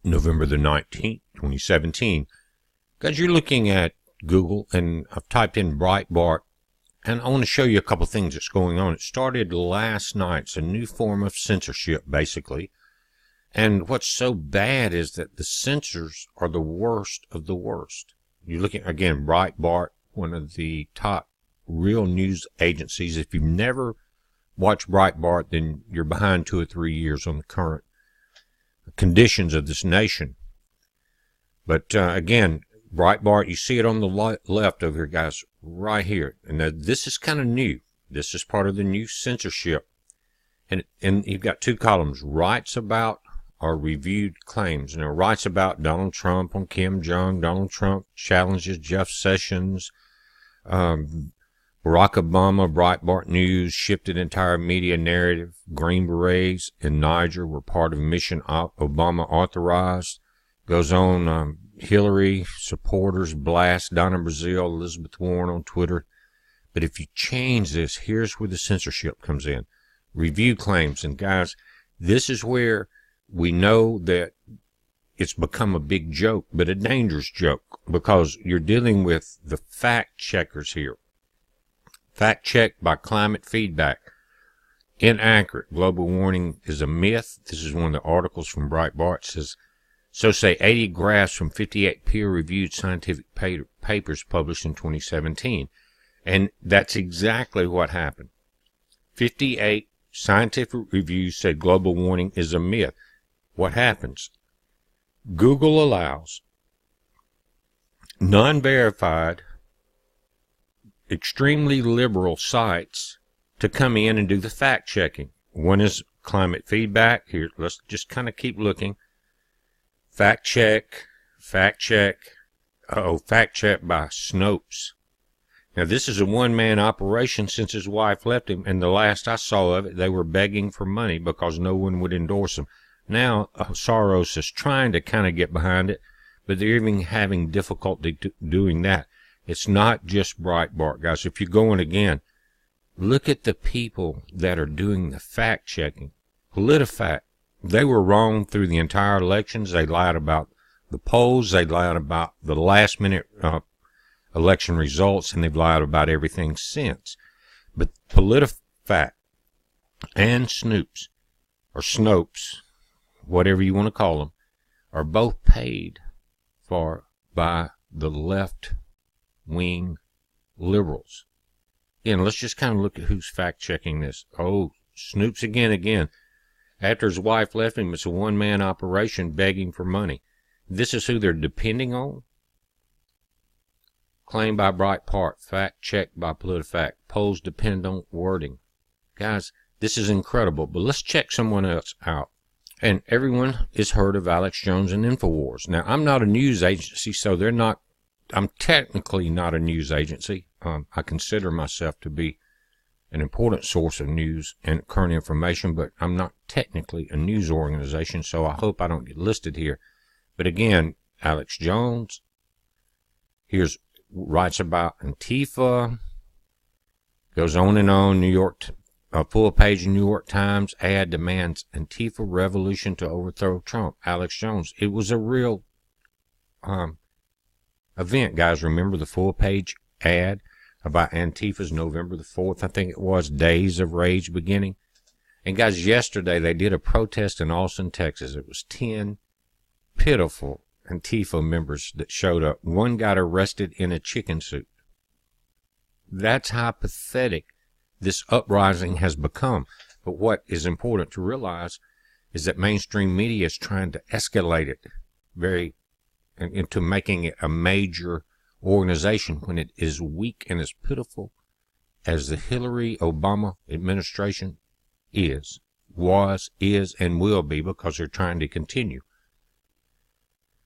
November the 19th, 2017. Guys, you're looking at Google, and I've typed in Breitbart, and I want to show you a couple things that's going on. It started last night. It's a new form of censorship, basically. And what's so bad is that the censors are the worst of the worst. You're looking, again, Breitbart, one of the top real news agencies. If you've never watched Breitbart, then you're behind 2 or 3 years on the current conditions of this nation. But again, Breitbart, you see it on the left over here, guys, right here. And this is kind of new. This is part of the new censorship. And you've got two columns, writes about or reviewed claims. Now, writes about Donald Trump on Kim Jong. Donald Trump challenges Jeff Sessions. Barack Obama, Breitbart News, shifted entire media narrative. Green Berets in Niger were part of mission Obama authorized. Goes on, Hillary supporters blast Donna Brazile, Elizabeth Warren on Twitter. But if you change this, here's where the censorship comes in. Review claims. And guys, this is where we know that it's become a big joke, but a dangerous joke, because you're dealing with the fact checkers here. Fact checked by climate feedback. Inaccurate. Global warming is a myth. This is one of the articles from Breitbart. It says, so say 80 graphs from 58 peer-reviewed scientific papers published in 2017. And that's exactly what happened. 58 scientific reviews said global warming is a myth. What happens? Google allows non-verified, extremely liberal sites to come in and do the fact checking. One is climate feedback. Here, let's just kind of keep looking. Fact check by Snopes. Now, this is a one-man operation since his wife left him, and the last I saw of it, they were begging for money because no one would endorse them. Now, Soros is trying to kind of get behind it, but they're even having difficulty doing that. It's not just Breitbart, guys. If you're going again, look at the people that are doing the fact-checking. PolitiFact, they were wrong through the entire elections. They lied about the polls. They lied about the last-minute election results, and they've lied about everything since. But PolitiFact and Snopes, whatever you want to call them, are both paid for by the left-wing liberals. Again, let's just kind of look at who's fact-checking this. Oh, Snopes again. After his wife left him, it's a one-man operation begging for money. This is who they're depending on. Claimed by Breitbart, fact-checked by PolitiFact. Polls depend on wording. Guys, this is incredible, but let's check someone else out. And everyone has heard of Alex Jones and InfoWars. Now, I'm not a news agency, so I'm technically not a news agency. I consider myself to be an important source of news and current information, but I'm not technically a news organization, so I hope I don't get listed here. But again, Alex Jones, here's writes about Antifa, goes on and on. A full page New York Times ad demands Antifa revolution to overthrow Trump. Alex Jones. It was a real event, guys. Remember the full page ad about Antifa's November the 4th, I think it was, Days of Rage beginning. And guys, yesterday they did a protest in Austin, Texas. It was 10 pitiful Antifa members that showed up. One got arrested in a chicken suit. That's how pathetic this uprising has become. But what is important to realize is that mainstream media is trying to escalate it into making it a major organization when it is weak and as pitiful as the Hillary Obama administration was, and will be, because they're trying to continue.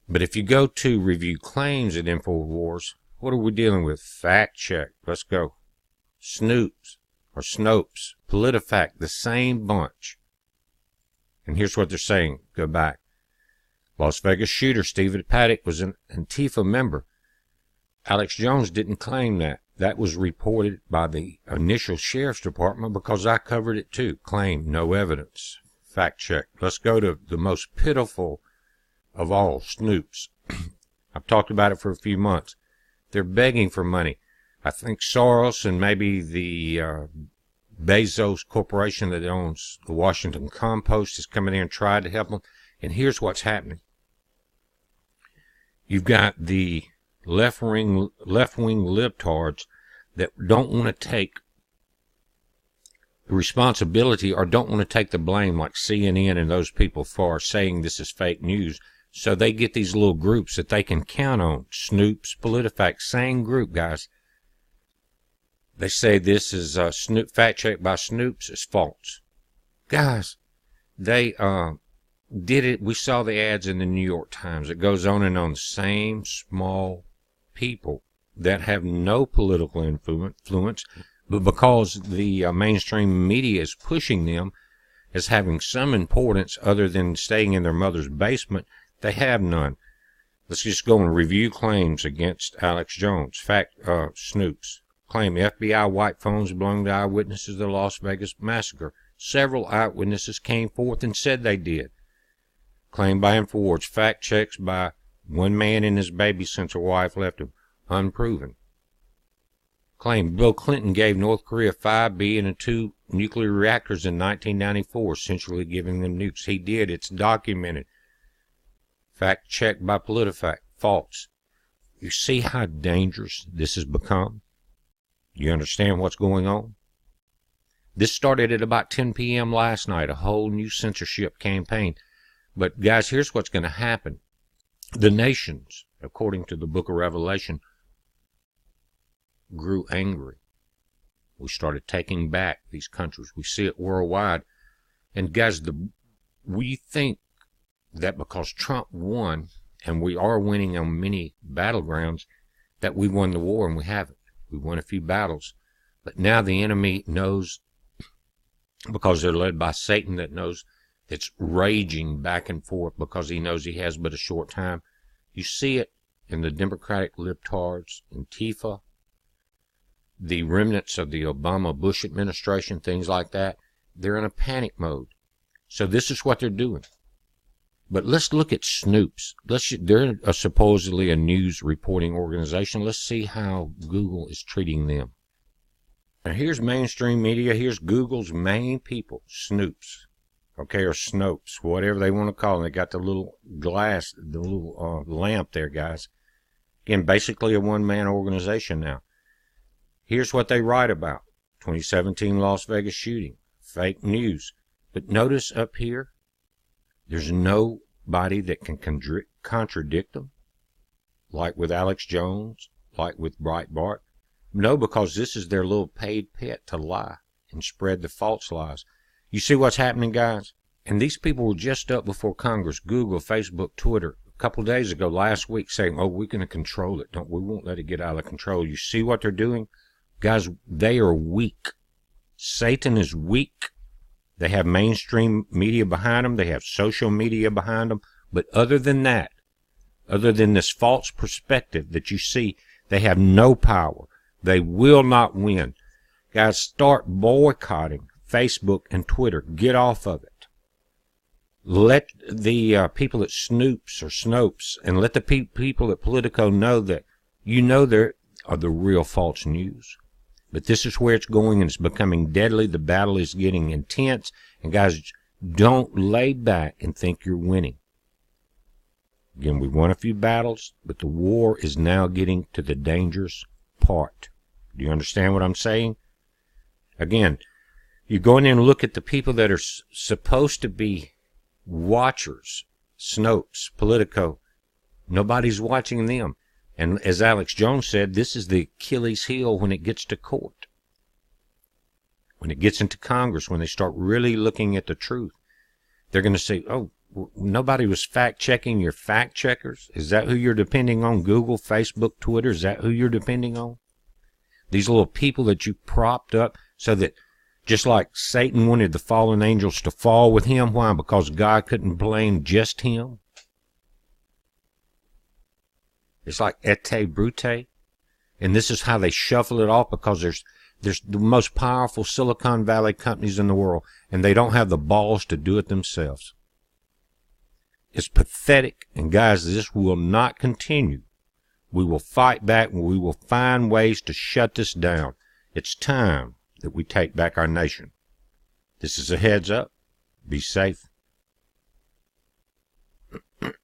But if you go to review claims at InfoWars, what are we dealing with? Fact check. Let's go. Snopes, PolitiFact, the same bunch. And here's what they're saying. Go back. Las Vegas shooter Stephen Paddock was an Antifa member. Alex Jones didn't claim that. That was reported by the initial sheriff's department because I covered it too. Claim, no evidence. Fact check. Let's go to the most pitiful of all, Snoops. I've talked about it for a few months. They're begging for money. I think Soros and maybe the Bezos Corporation that owns the Washington Compost is coming in and tried to help them. And here's what's happening. You've got the left-wing libtards that don't want to take the responsibility or don't want to take the blame, like CNN and those people, for saying this is fake news. So they get these little groups that they can count on. Snoops, PolitiFact, same group, guys. They say this is fact check by Snoops is false. Guys, they did it. We saw the ads in the New York Times. It goes on and on. The same small people that have no political influence, but because the mainstream media is pushing them as having some importance other than staying in their mother's basement, they have none. Let's just go and review claims against Alex Jones. Snoops. Claim FBI white phones belonging to eyewitnesses of the Las Vegas massacre. Several eyewitnesses came forth and said they did. Claim by InfoWars. Fact checks by one man and his baby since her wife left him. Unproven. Claim Bill Clinton gave North Korea 5B and 2 nuclear reactors in 1994, essentially giving them nukes. He did. It's documented. Fact checked by PolitiFact. False. You see how dangerous this has become? You understand what's going on? This started at about 10 p.m. last night, a whole new censorship campaign. But guys, here's what's going to happen. The nations, according to the book of Revelation, grew angry. We started taking back these countries. We see it worldwide. And guys, we think that because Trump won, and we are winning on many battlegrounds, that we won the war, and we haven't. We won a few battles. But now the enemy knows, because they're led by Satan that knows it's raging back and forth because he knows he has but a short time. You see it in the Democratic libtards, Antifa, the remnants of the Obama-Bush administration, things like that. They're in a panic mode. So this is what they're doing. But let's look at Snoops. They're supposedly a news reporting organization. Let's see how Google is treating them. Now here's mainstream media. Here's Google's main people, Snoops. Okay, or Snopes, whatever they want to call them. They got the little glass, the little lamp there, guys. Again, basically a one-man organization now. Here's what they write about. 2017 Las Vegas shooting. Fake news. But notice up here, there's nobody that can contradict them, like with Alex Jones, like with Breitbart. No, because this is their little paid pet to lie and spread the false lies. You see what's happening, guys? And these people were just up before Congress, Google, Facebook, Twitter, a couple of days ago, last week, saying, oh, we're going to control it. We won't let it get out of control. You see what they're doing? Guys, they are weak. Satan is weak. They have mainstream media behind them. They have social media behind them. But other than that, other than this false perspective that you see, they have no power. They will not win. Guys, start boycotting Facebook and Twitter. Get off of it. Let the people at Snoops or Snopes and let the people at Politico know that you know there are the real false news. But this is where it's going, and it's becoming deadly. The battle is getting intense. And guys, don't lay back and think you're winning. Again, we won a few battles, but the war is now getting to the dangerous part. Do you understand what I'm saying? Again, you go in there and look at the people that are supposed to be watchers, Snopes, Politico. Nobody's watching them. And as Alex Jones said, this is the Achilles heel when it gets to court. When it gets into Congress, when they start really looking at the truth, they're going to say, oh, nobody was fact-checking your fact-checkers? Is that who you're depending on? Google, Facebook, Twitter, is that who you're depending on? These little people that you propped up so that just like Satan wanted the fallen angels to fall with him. Why? Because God couldn't blame just him. It's like et brute. And this is how they shuffle it off, because there's the most powerful Silicon Valley companies in the world, and they don't have the balls to do it themselves. is pathetic, and guys, this will not continue. We will fight back, and we will find ways to shut this down. It's time that we take back our nation. This is a heads up. Be safe.